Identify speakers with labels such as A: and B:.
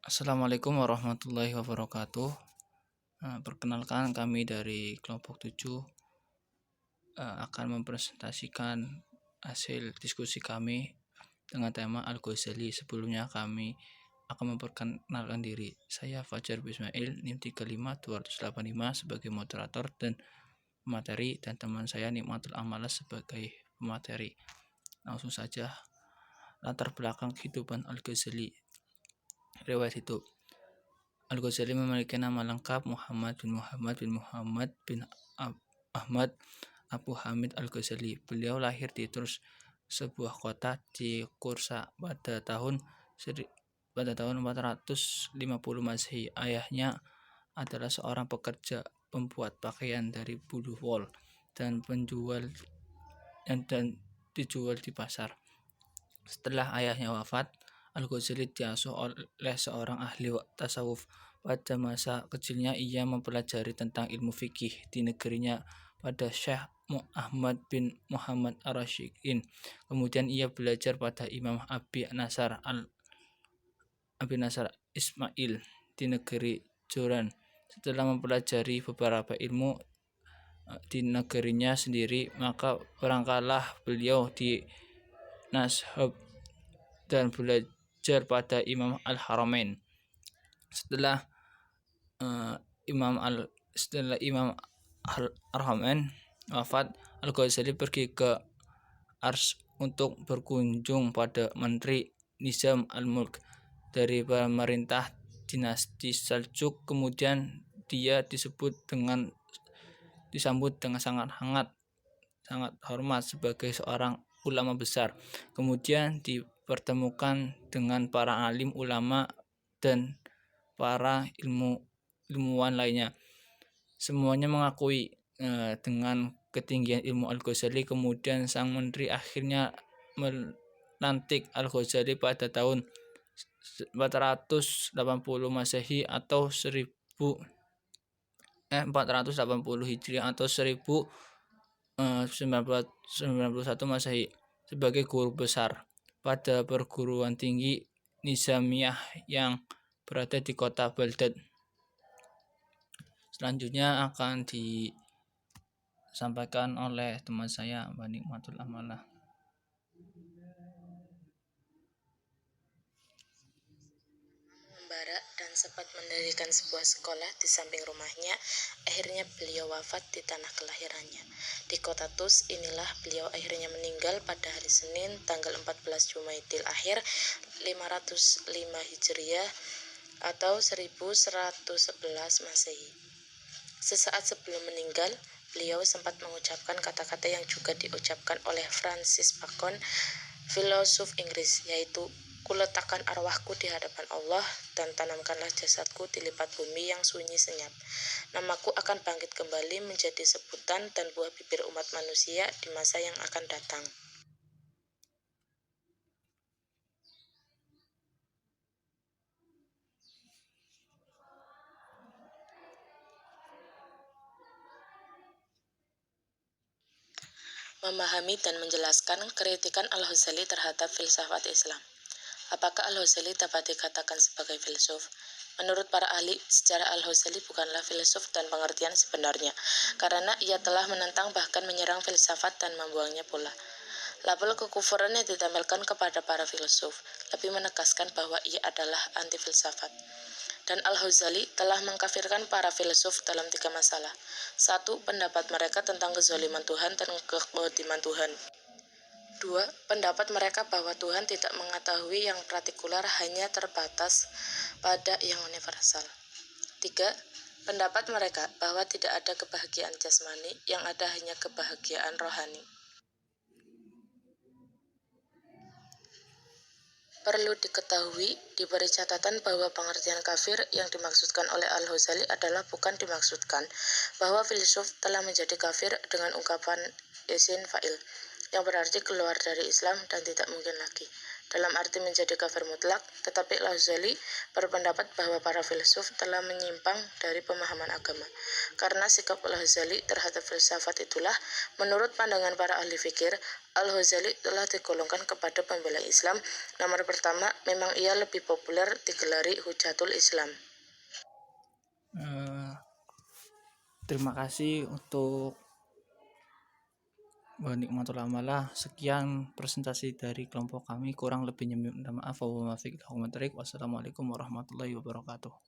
A: Assalamualaikum warahmatullahi wabarakatuh. Perkenalkan kami dari kelompok 7 akan mempresentasikan hasil diskusi kami dengan tema Al-Ghazali. Sebelumnya kami akan memperkenalkan diri. Saya Fajar Bismail, NIM 35285 sebagai moderator dan pemateri, dan teman saya Nikmatul Amalas sebagai pemateri. Langsung saja, latar belakang kehidupan Al-Ghazali. Riwayat hidup. Al-Ghazali memiliki nama lengkap Muhammad bin Ahmad Abu Hamid Al-Ghazali. Beliau lahir di Turs, sebuah kota di Kursa pada tahun 450 Masehi. Ayahnya adalah seorang pekerja pembuat pakaian dari bulu wol dan dijual di pasar. Setelah ayahnya wafat, Al-Ghazali diasuh oleh seorang ahli tasawuf. Pada masa kecilnya ia mempelajari tentang ilmu fikih di negerinya pada Syekh Ahmad bin Muhammad Ar-Rasyidin. Kemudian ia belajar pada Imam Abi Nasr Ismail di negeri Joran. Setelah mempelajari beberapa ilmu di negerinya sendiri, maka berangkatlah beliau di Nashab dan belajar pada Imam Al-Haramain. Setelah Imam Al-Haramain wafat, Al-Ghazali pergi ke Ars untuk berkunjung pada Menteri Nizam al-Mulk dari pemerintah dinasti Seljuk. Kemudian dia disambut dengan sangat hormat sebagai seorang ulama besar. Kemudian dipertemukan dengan para alim ulama dan para ilmuwan lainnya. Semuanya mengakui dengan ketinggian ilmu Al-Ghazali. Kemudian sang menteri akhirnya melantik Al-Ghazali pada tahun 480 Masehi atau 480 Hijriah atau 1091 Masehi sebagai guru besar pada perguruan tinggi Nizamiyah yang berada di kota Baghdad. Selanjutnya akan disampaikan oleh teman saya, Mbak Nikmatul Amalah.
B: Membara dan sempat mendirikan sebuah sekolah di samping rumahnya. Akhirnya beliau wafat di tanah kelahirannya. Di kota Tus inilah beliau akhirnya meninggal pada hari Senin tanggal 14 Jumaidil Akhir 505 Hijriah atau 1111 Masehi. Sesaat sebelum meninggal, beliau sempat mengucapkan kata-kata yang juga diucapkan oleh Francis Bacon, filosof Inggris, yaitu kuletakkan arwahku di hadapan Allah dan tanamkanlah jasadku di lipat bumi yang sunyi senyap. Namaku akan bangkit kembali menjadi sebutan dan buah bibir umat manusia di masa yang akan datang. Memahami dan menjelaskan kritikan Al-Ghazali terhadap filsafat Islam. Apakah Al-Ghazali dapat dikatakan sebagai filsuf? Menurut para ahli sejarah, Al-Ghazali bukanlah filsuf dan pengertian sebenarnya, karena ia telah menentang bahkan menyerang filsafat dan membuangnya pula. Label kekufuran yang ditempelkan kepada para filsuf lebih menegaskan bahwa ia adalah anti filsafat. Dan Al-Ghazali telah mengkafirkan para filsuf dalam 3 masalah. 1. Pendapat mereka tentang kezaliman Tuhan dan kebatiman Tuhan. 2. Pendapat mereka bahwa Tuhan tidak mengetahui yang partikular, hanya terbatas pada yang universal. 3. Pendapat mereka bahwa tidak ada kebahagiaan jasmani, yang ada hanya kebahagiaan rohani. Perlu diketahui, diberi catatan bahwa pengertian kafir yang dimaksudkan oleh Al-Ghazali adalah bukan dimaksudkan bahwa filsuf telah menjadi kafir dengan ungkapan isin fa'il, yang berarti keluar dari Islam dan tidak mungkin lagi. dalam arti menjadi kafir mutlak, tetapi Al-Ghazali berpendapat bahwa para filsuf telah menyimpang dari pemahaman agama. Karena sikap Al-Ghazali terhadap filsafat itulah, menurut pandangan para ahli fikir, Al-Ghazali telah digolongkan kepada pembela Islam. Nomor pertama, memang ia lebih populer digelari Hujatul Islam.
A: Terima kasih untuk nikmatul amalah. Sekian presentasi dari kelompok kami, kurang lebihnya minta maaf. Wassalamualaikum warahmatullahi wabarakatuh.